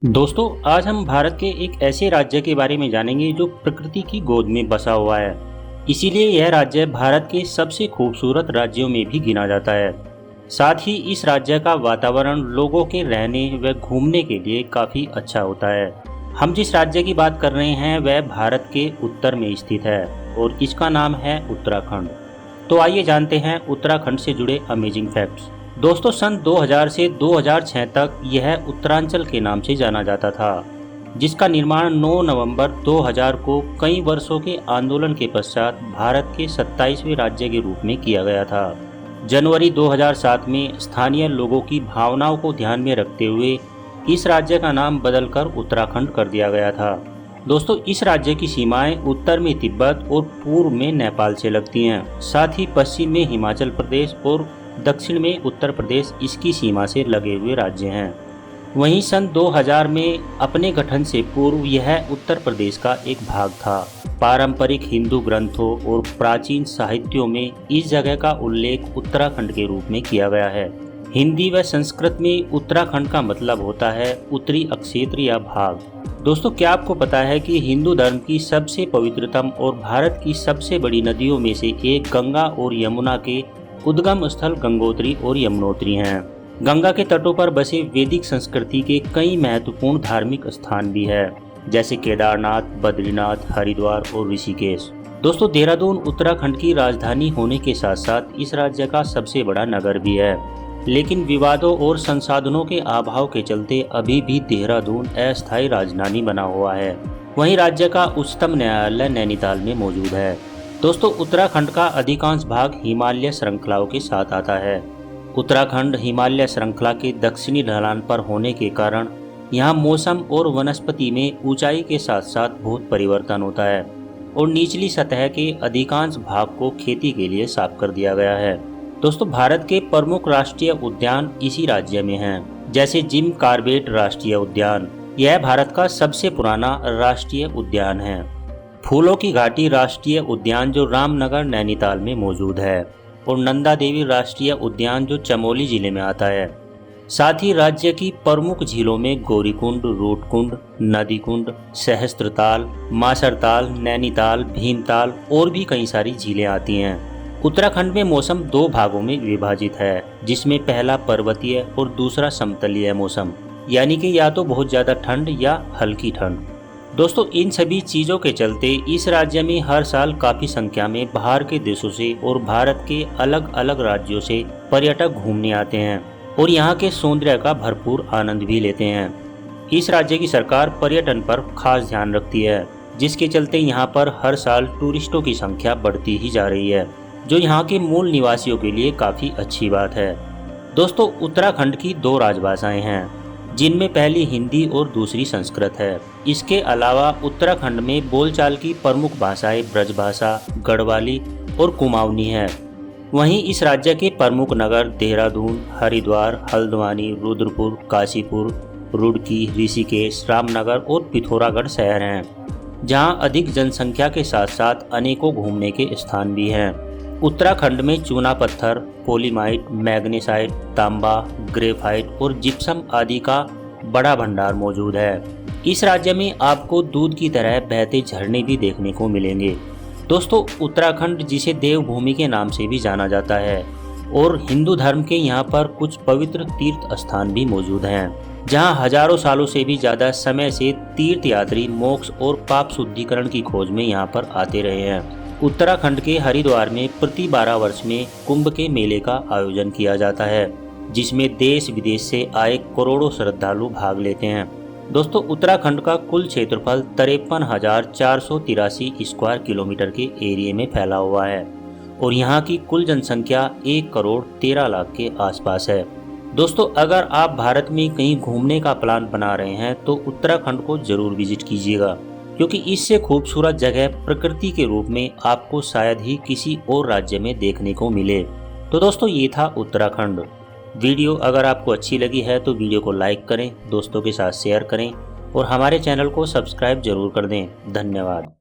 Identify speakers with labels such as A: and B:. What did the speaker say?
A: दोस्तों, आज हम भारत के एक ऐसे राज्य के बारे में जानेंगे जो प्रकृति की गोद में बसा हुआ है। इसीलिए यह राज्य भारत के सबसे खूबसूरत राज्यों में भी गिना जाता है। साथ ही इस राज्य का वातावरण लोगों के रहने व घूमने के लिए काफ़ी अच्छा होता है। हम जिस राज्य की बात कर रहे हैं वह भारत के उत्तर में स्थित है और इसका नाम है उत्तराखंड। तो आइए जानते हैं उत्तराखंड से जुड़े अमेजिंग फैक्ट्स। दोस्तों, सन 2000 से 2006 तक यह उत्तरांचल के नाम से जाना जाता था, जिसका निर्माण 9 नवंबर 2000 को कई वर्षों के आंदोलन के पश्चात भारत के 27वें राज्य के रूप में किया गया था। जनवरी 2007 में स्थानीय लोगों की भावनाओं को ध्यान में रखते हुए इस राज्य का नाम बदलकर उत्तराखंड कर दिया गया था। दोस्तों, इस राज्य की सीमाएं उत्तर में तिब्बत और पूर्व में नेपाल से लगती हैं। साथ ही पश्चिम में हिमाचल प्रदेश और दक्षिण में उत्तर प्रदेश इसकी सीमा से लगे हुए राज्य हैं। वहीं सन 2000 में अपने गठन से पूर्व यह उत्तर प्रदेश का एक भाग था। पारंपरिक हिंदू ग्रंथों और प्राचीन साहित्यों में इस जगह का उल्लेख उत्तराखंड के रूप में किया गया है। हिंदी व संस्कृत में उत्तराखंड का मतलब होता है उत्तरी अक्षेत्र या भाग। दोस्तों, क्या आपको पता है कि हिंदू धर्म की सबसे पवित्रतम और भारत की सबसे बड़ी नदियों में से एक गंगा और यमुना के उद्गम स्थल गंगोत्री और यमुनोत्री हैं। गंगा के तटों पर बसे वैदिक संस्कृति के कई महत्वपूर्ण धार्मिक स्थान भी है, जैसे केदारनाथ, बद्रीनाथ, हरिद्वार और ऋषिकेश। दोस्तों, देहरादून उत्तराखंड की राजधानी होने के साथ साथ इस राज्य का सबसे बड़ा नगर भी है, लेकिन विवादों और संसाधनों के अभाव के चलते अभी भी देहरादून अस्थायी राजधानी बना हुआ है। वहीं राज्य का उच्चतम न्यायालय नैनीताल में मौजूद है। दोस्तों, उत्तराखंड का अधिकांश भाग हिमालय श्रृंखलाओं के साथ आता है। उत्तराखंड हिमालय श्रृंखला के दक्षिणी ढलान पर होने के कारण यहाँ मौसम और वनस्पति में ऊंचाई के साथ साथ बहुत परिवर्तन होता है और निचली सतह के अधिकांश भाग को खेती के लिए साफ कर दिया गया है। दोस्तों, भारत के प्रमुख राष्ट्रीय उद्यान इसी राज्य में हैं, जैसे जिम कॉर्बेट राष्ट्रीय उद्यान। यह भारत का सबसे पुराना राष्ट्रीय उद्यान है। फूलों की घाटी राष्ट्रीय उद्यान जो रामनगर नैनीताल में मौजूद है, और नंदा देवी राष्ट्रीय उद्यान जो चमोली जिले में आता है। साथ ही राज्य की प्रमुख झीलों में गौरीकुंड, रूटकुंड, नदीकुंड, सहस्त्रताल, मासरताल, नैनीताल, भीमताल और भी कई सारी झीलें आती हैं। उत्तराखंड में मौसम दो भागों में विभाजित है, जिसमें पहला पर्वतीय और दूसरा समतलीय मौसम, यानी कि या तो बहुत ज़्यादा ठंड या हल्की ठंड। दोस्तों, इन सभी चीज़ों के चलते इस राज्य में हर साल काफ़ी संख्या में बाहर के देशों से और भारत के अलग अलग राज्यों से पर्यटक घूमने आते हैं और यहाँ के सौंदर्य का भरपूर आनंद भी लेते हैं। इस राज्य की सरकार पर्यटन पर खास ध्यान रखती है, जिसके चलते यहाँ पर हर साल टूरिस्टों की संख्या बढ़ती ही जा रही है, जो यहाँ के मूल निवासियों के लिए काफ़ी अच्छी बात है। दोस्तों, उत्तराखंड की दो राजभाषाएं हैं, जिनमें पहली हिंदी और दूसरी संस्कृत है। इसके अलावा उत्तराखंड में बोलचाल की प्रमुख भाषाएं ब्रजभाषा, गढ़वाली और कुमाऊनी है। वहीं इस राज्य के प्रमुख नगर देहरादून, हरिद्वार, हल्द्वानी, रुद्रपुर, काशीपुर, रुड़की, ऋषिकेश, रामनगर और पिथौरागढ़ शहर हैं, जहां अधिक जनसंख्या के साथ साथ अनेकों घूमने के स्थान भी हैं। उत्तराखंड में चूना पत्थर, पोलीमाइट, मैग्नेसाइट, तांबा, ग्रेफाइट और जिप्सम आदि का बड़ा भंडार मौजूद है। इस राज्य में आपको दूध की तरह बहते झरने भी देखने को मिलेंगे। दोस्तों, उत्तराखंड जिसे देवभूमि के नाम से भी जाना जाता है, और हिंदू धर्म के यहाँ पर कुछ पवित्र तीर्थ स्थान भी मौजूद हैं, जहाँ हजारों सालों से भी ज़्यादा समय से तीर्थयात्री मोक्ष और पाप शुद्धिकरण की खोज में यहाँ पर आते रहे हैं। उत्तराखंड के हरिद्वार में प्रति 12 वर्ष में कुंभ के मेले का आयोजन किया जाता है, जिसमें देश विदेश से आए करोड़ों श्रद्धालु भाग लेते हैं। दोस्तों, उत्तराखंड का कुल क्षेत्रफल 53,483 स्क्वायर किलोमीटर के एरिया में फैला हुआ है और यहाँ की कुल जनसंख्या 1,13,00,000 के आसपास है। दोस्तों, अगर आप भारत में कहीं घूमने का प्लान बना रहे हैं तो उत्तराखंड को जरूर विजिट कीजिएगा, क्योंकि इससे खूबसूरत जगह प्रकृति के रूप में आपको शायद ही किसी और राज्य में देखने को मिले। तो दोस्तों, ये था उत्तराखंड। वीडियो अगर आपको अच्छी लगी है तो वीडियो को लाइक करें, दोस्तों के साथ शेयर करें और हमारे चैनल को सब्सक्राइब जरूर कर दें। धन्यवाद।